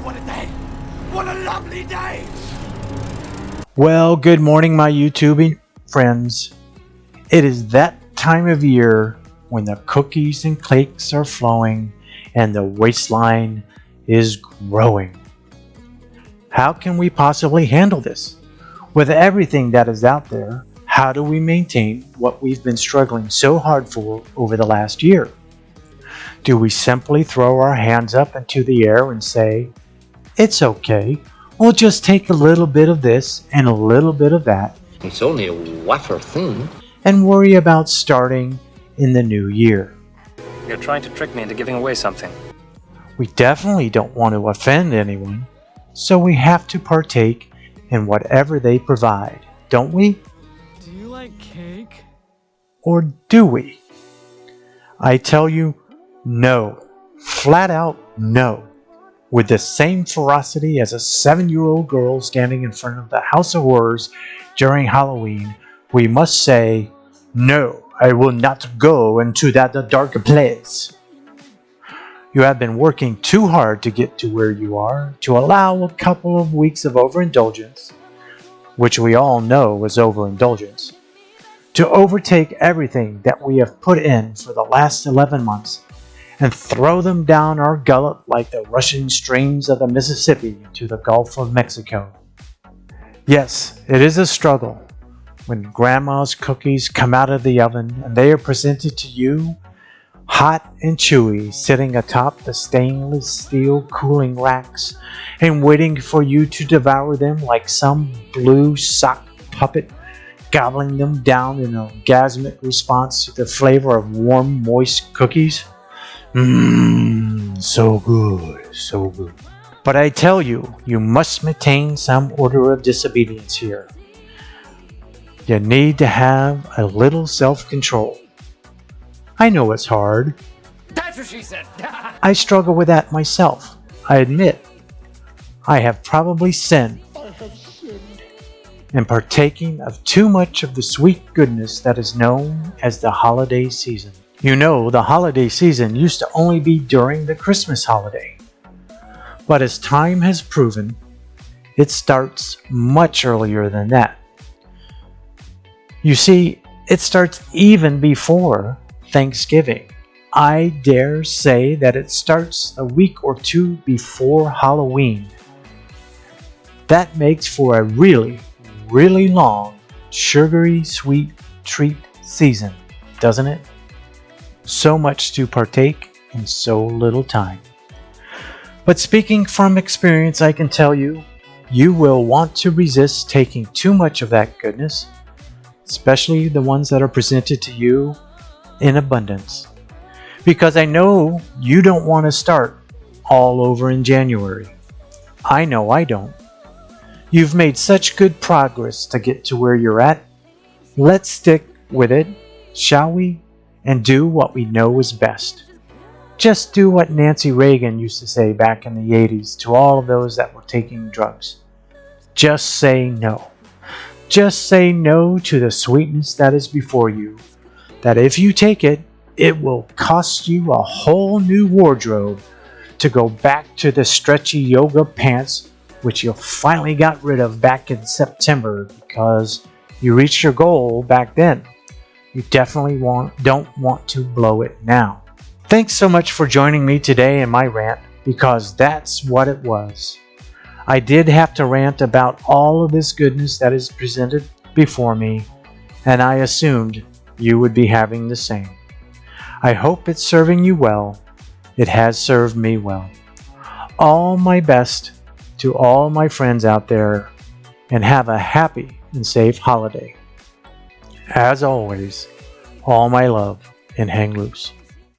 what a day! What a lovely day! Well, good morning, my YouTube friends. It is that time of year when the cookies and cakes are flowing and the waistline is growing. How can we possibly handle this? With everything that is out there, how do we maintain what we've been struggling so hard for over the last year? Do we simply throw our hands up into the air and say, "It's okay, we'll just take a little bit of this and a little bit of that"? It's only a wafer thin. And worry about starting in the new year? You're trying to trick me into giving away something. We definitely don't want to offend anyone, so we have to partake in whatever they provide, don't we? Do you like cake? Or do we? I tell you, no. Flat out no. With the same ferocity as a 7-year-old girl standing in front of the House of Horrors during Halloween, we must say, "No, I will not go into that dark place." You have been working too hard to get to where you are to allow a couple of weeks of overindulgence, which we all know is overindulgence, to overtake everything that we have put in for the last 11 months and throw them down our gullet like the rushing streams of the Mississippi into the Gulf of Mexico. Yes, it is a struggle when Grandma's cookies come out of the oven and they are presented to you hot and chewy, sitting atop the stainless steel cooling racks and waiting for you to devour them like some blue sock puppet, gobbling them down in an orgasmic response to the flavor of warm, moist cookies. So good, so good. But I tell you, you must maintain some order of disobedience here. You need to have a little self-control. I know it's hard. That's what she said! I struggle with that myself. I admit, I have probably sinned in partaking of too much of the sweet goodness that is known as the holiday season. You know, the holiday season used to only be during the Christmas holiday. But as time has proven, it starts much earlier than that. You see, it starts even before Thanksgiving. I dare say that it starts a week or two before Halloween. That makes for a really, really long, sugary sweet treat season, doesn't it? So much to partake in so little time. But speaking from experience, I can tell you, you will want to resist taking too much of that goodness, especially the ones that are presented to you in abundance. Because I know you don't want to start all over in January. I know I don't. You've made such good progress to get to where you're at. Let's stick with it, shall we? And do what we know is best. Just do what Nancy Reagan used to say back in the 80s to all of those that were taking drugs. Just say no. Just say no to the sweetness that is before you. That if you take it, it will cost you a whole new wardrobe to go back to the stretchy yoga pants which you finally got rid of back in September because you reached your goal back then. You definitely don't want to blow it now. Thanks so much for joining me today in my rant, because that's what it was. I did have to rant about all of this goodness that is presented before me, and I assumed you would be having the same. I hope it's serving you well. It has served me well. All my best to all my friends out there, and have a happy and safe holiday. As always, all my love, and hang loose.